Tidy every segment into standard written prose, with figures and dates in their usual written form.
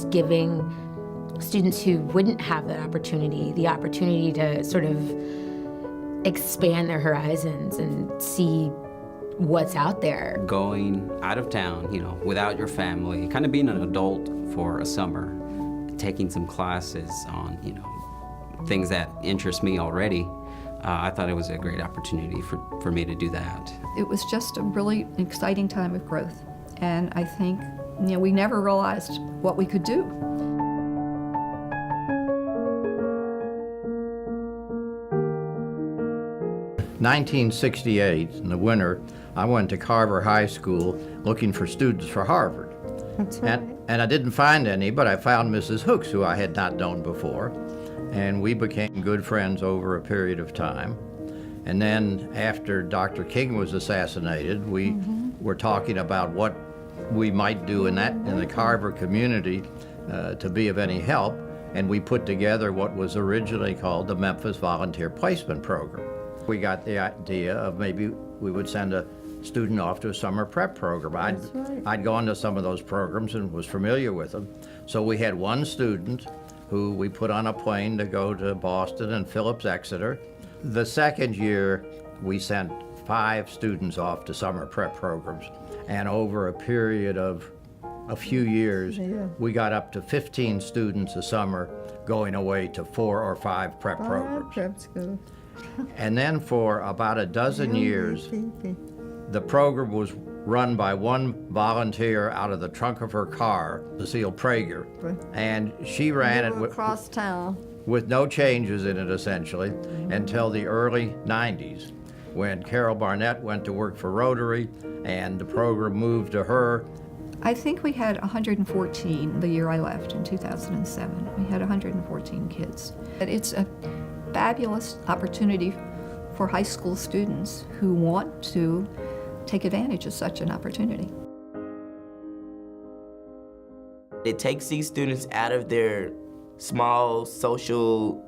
just giving students who wouldn't have that opportunity the opportunity to sort of expand their horizons and see what's out there. Going out of town, without your family, kind of being an adult for a summer, taking some classes on, things that interest me already. I thought it was a great opportunity for me to do that. It was just a really exciting time of growth. And I think, we never realized what we could do. In 1968, in the winter, I went to Carver High School looking for students for Harvard. That's right. And I didn't find any, but I found Mrs. Hooks, who I had not known before. And we became good friends over a period of time. And then after Dr. King was assassinated, we were talking about what we might do in the Carver community to be of any help. And we put together what was originally called the Memphis Volunteer Placement Program. We got the idea of maybe we would send a student off to a summer prep program. I'd gone to some of those programs and was familiar with them. So we had one student who we put on a plane to go to Boston and Phillips Exeter. The second year, we sent 5 students off to summer prep programs. And over a period of a few years, we got up to 15 students a summer going away to 4 or 5 prep programs. Prep school. And then for about a dozen years, the program was run by one volunteer out of the trunk of her car, Lucille Prager, and she ran it across town with no changes in it, essentially, until the early 90s, when Carol Barnett went to work for Rotary, and the program moved to her. I think we had 114 the year I left in 2007. We had 114 kids. It's a fabulous opportunity for high school students who want to take advantage of such an opportunity. It takes these students out of their small, social,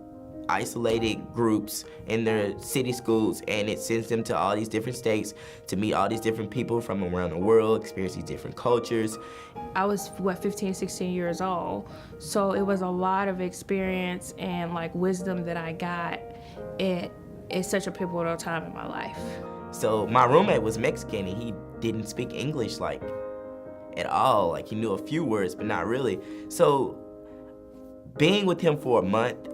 isolated groups in their city schools, and it sends them to all these different states to meet all these different people from around the world, experience these different cultures. I was, 15, 16 years old, so it was a lot of experience and wisdom that I got at such a pivotal time in my life. So my roommate was Mexican, and he didn't speak English at all. He knew a few words, but not really. So being with him for a month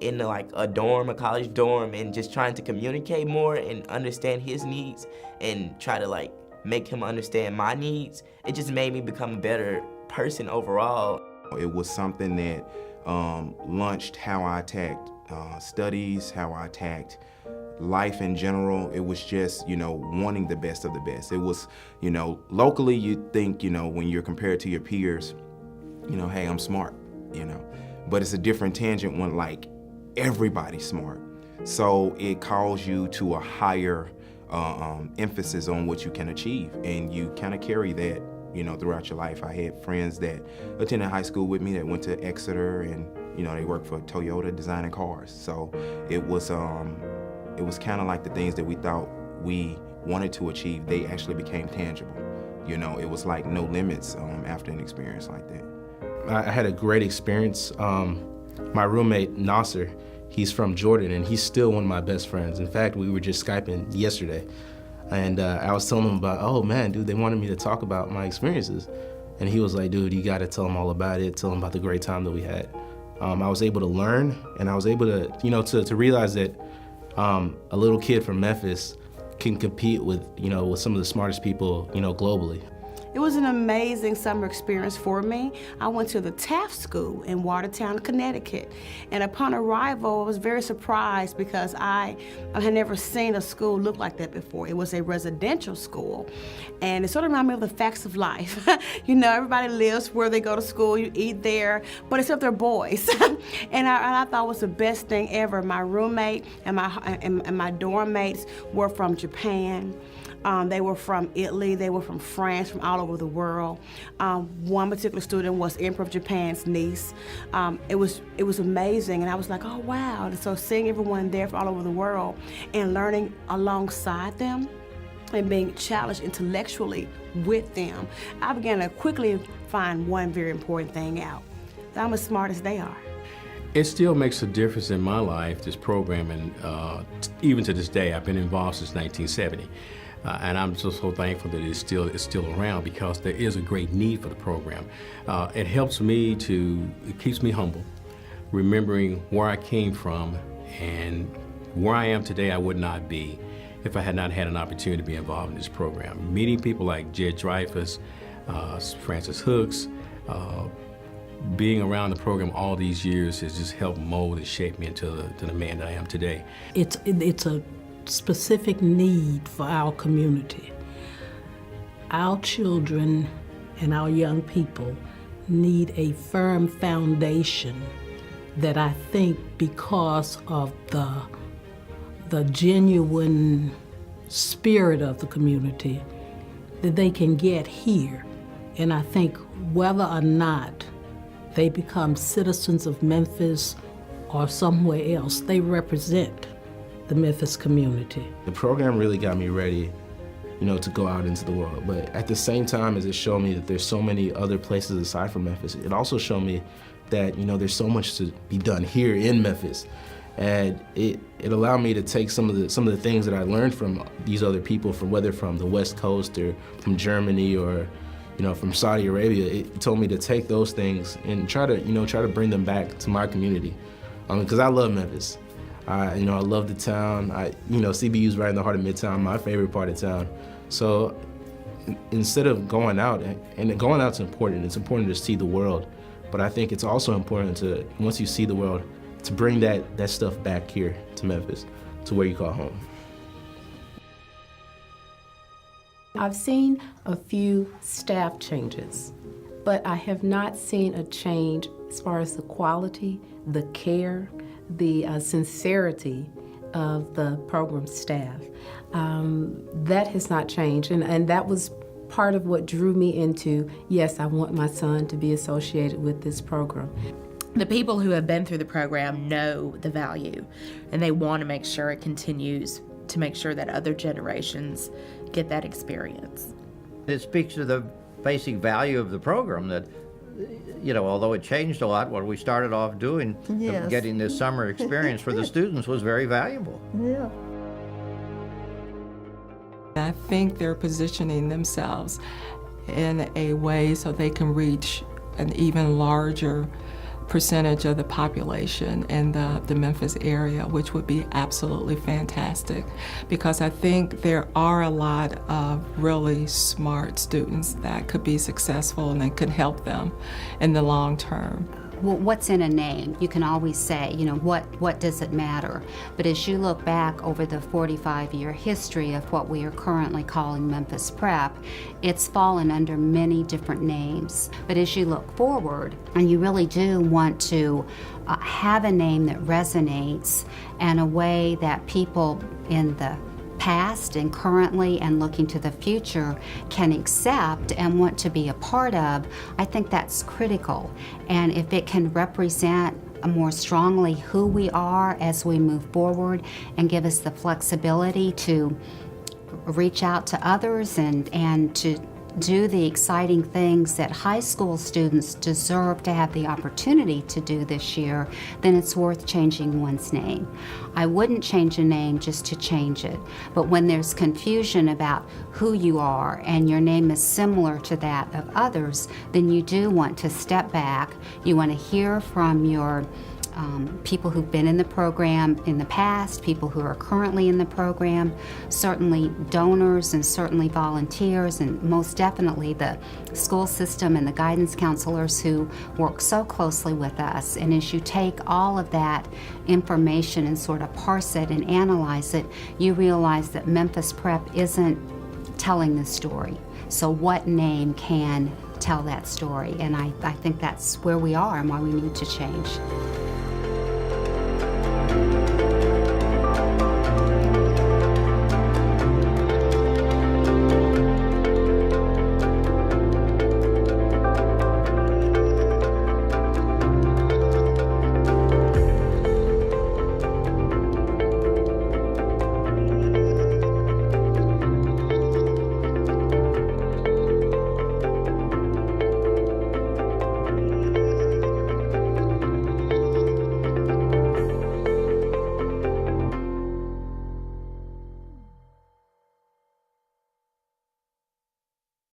in a dorm, a college dorm, and just trying to communicate more and understand his needs and try to make him understand my needs, it just made me become a better person overall. It was something that launched how I attacked studies, how I attacked life in general. It was just, wanting the best of the best. It was, locally you think, when you're compared to your peers, hey, I'm smart, But it's a different tangent when everybody's smart. So it calls you to a higher emphasis on what you can achieve, and you kind of carry that, throughout your life. I had friends that attended high school with me that went to Exeter, and they worked for Toyota designing cars. So it was kind of like the things that we thought we wanted to achieve, they actually became tangible. It was like no limits after an experience like that. I had a great experience. My roommate, Nasser, he's from Jordan, and he's still one of my best friends. In fact, we were just Skyping yesterday, and I was telling him about, oh man, dude, they wanted me to talk about my experiences. And he was like, dude, you gotta tell them all about it, tell them about the great time that we had. I was able to learn, and I was able to, to realize that a little kid from Memphis can compete with, with some of the smartest people, globally. It was an amazing summer experience for me. I went to the Taft School in Watertown, Connecticut. And upon arrival, I was very surprised because I had never seen a school look like that before. It was a residential school. And it sort of reminded me of the facts of life. Everybody lives where they go to school, you eat there, but except they're boys. and I thought it was the best thing ever. My roommate and my dorm mates were from Japan. They were from Italy, they were from France, from all over the world. One particular student was Emperor of Japan's niece. It was amazing, and I was like, oh wow. And so seeing everyone there from all over the world and learning alongside them and being challenged intellectually with them, I began to quickly find one very important thing out. I'm as smart as they are. It still makes a difference in my life, this program, and even to this day. I've been involved since 1970. And I'm just so thankful that it's still around, because there is a great need for the program. It helps me it keeps me humble, remembering where I came from, and where I am today I would not be if I had not had an opportunity to be involved in this program. Meeting people like Jed Dreyfus, Francis Hooks, being around the program all these years has just helped mold and shape me into the man that I am today. It's a specific need for our community. Our children and our young people need a firm foundation that I think, because of the genuine spirit of the community, that they can get here. And I think whether or not they become citizens of Memphis or somewhere else, they represent the Memphis community. The program really got me ready, to go out into the world. But at the same time as it showed me that there's so many other places aside from Memphis, it also showed me that, there's so much to be done here in Memphis. And it allowed me to take some of the things that I learned from these other people, whether from the West Coast or from Germany or from Saudi Arabia. It told me to take those things and try to bring them back to my community, because I love Memphis. I love the town. CBU's right in the heart of Midtown, my favorite part of town. So instead of going out, and going out's important. It's important to see the world, but I think it's also important to, once you see the world, to bring that stuff back here to Memphis, to where you call home. I've seen a few staff changes, but I have not seen a change as far as the quality, the care, the sincerity of the program staff. That has not changed, and that was part of what drew me into, yes, I want my son to be associated with this program. The people who have been through the program know the value, and they want to make sure it continues to make sure that other generations get that experience. It speaks to the basic value of the program that, although it changed a lot, what we started off doing, Yes. getting this summer experience for the students was very valuable. Yeah. I think they're positioning themselves in a way so they can reach an even larger percentage of the population in the Memphis area, which would be absolutely fantastic, because I think there are a lot of really smart students that could be successful and that could help them in the long term. Well, what's in a name? You can always say, what does it matter? But as you look back over the 45-year history of what we are currently calling Memphis Prep, it's fallen under many different names. But as you look forward, and you really do want to have a name that resonates and a way that people in the past and currently and looking to the future can accept and want to be a part of, I think that's critical. And if it can represent more strongly who we are as we move forward and give us the flexibility to reach out to others and to do the exciting things that high school students deserve to have the opportunity to do this year, then it's worth changing one's name. I wouldn't change a name just to change it, but when there's confusion about who you are and your name is similar to that of others, then you do want to step back. You want to hear from your people who've been in the program in the past, people who are currently in the program, certainly donors and certainly volunteers, and most definitely the school system and the guidance counselors who work so closely with us. And as you take all of that information and sort of parse it and analyze it, you realize that Memphis Prep isn't telling the story. So what name can tell that story? And I think that's where we are and why we need to change.